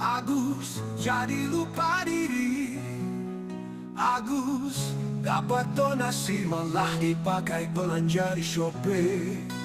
Agus jadi lupa diri. Agus dapat donasi malah dipakai belanja di Shopee.